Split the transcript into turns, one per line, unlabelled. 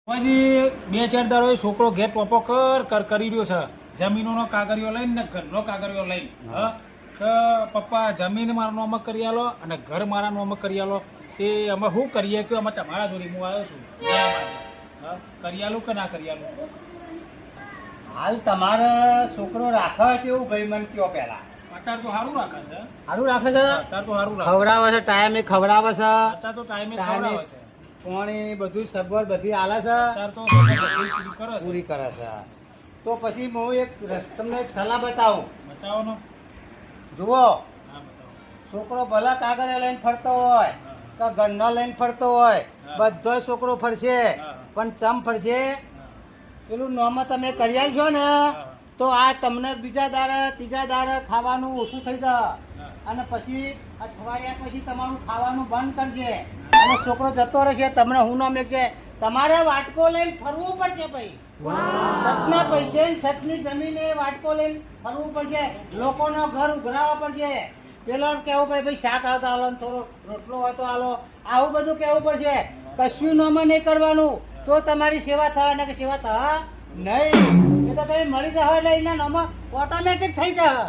પછી 2-4 દાડો એ છોકરો ઘેર ટોપો કરી રહ્યો છે જમીનોનો કાગળિયો લઈને ને ઘરનો કાગળિયો લઈને તો પપ્પા જમીન મારા નામે કરી આલો અને ઘર મારા નામે કરી આલો તે અમે શું કરીએ કે અમે તમારા જોડે હું આવ્યો છું કરી આલું કે ના કરી આલું?
હાલ તમારે છોકરો રાખે છે એવું ભાઈ મને કયો પેલા.
અત્યારે તો સારું રાખે છે.
સારું રાખે છે?
અત્યારે તો સારું રાખે.
ખવડાવે છે, ટાઈમે ખવડાવે છે,
અત્યારે તો ટાઈમે ખવડાવે છે.
પાણી બધું સગવડ બધી આલે છે,
અત્યારે તો પૂરી કરે છે.
પૂરી કરે છે. તો પછી હું તમને એક સલાહ બતાવું.
બતાવો ને.
જુઓ,
હા બતાવો.
છોકરો ભલા કાગળ લઈને ફરતો હોય કે ઘરનો લઈને ફરતો હોય, બધો છોકરો ફરશે, પણ ચમ ફરશે? પેલું નોમાં તમે કરી આલશો ને તો આ તમને બીજા દાડે ત્રીજા દાડે ખાવાનું ઓછું થઈ જાય અને પછી અઠવાડિયા પછી તમારું ખાવાનું બંધ કરશે અને છોકરો જતો રહેશે. તમને હું નામ એક છે, તમારે વાટકો લઈને ફરવું પડશે ભાઈ. સતના પૈસે સતની જમીને વાટકો લઈને ફરવું પડશે, લોકોનો ઘર ઉઘરાવવા પડશે. પેલો કેવું ભાઈ શાક આવતા હાલો, થોડો રોટલો હોય તો હાલો, આવું બધું કેવું પડશે. કશું નોમાં નહીં કરવાનું તો તમારી સેવા થાય ને કે સેવા થાય નહીં. એ તો તમે મળી જાવ એટલે એના નોમાં ઓટોમેટિક થઈ જાય.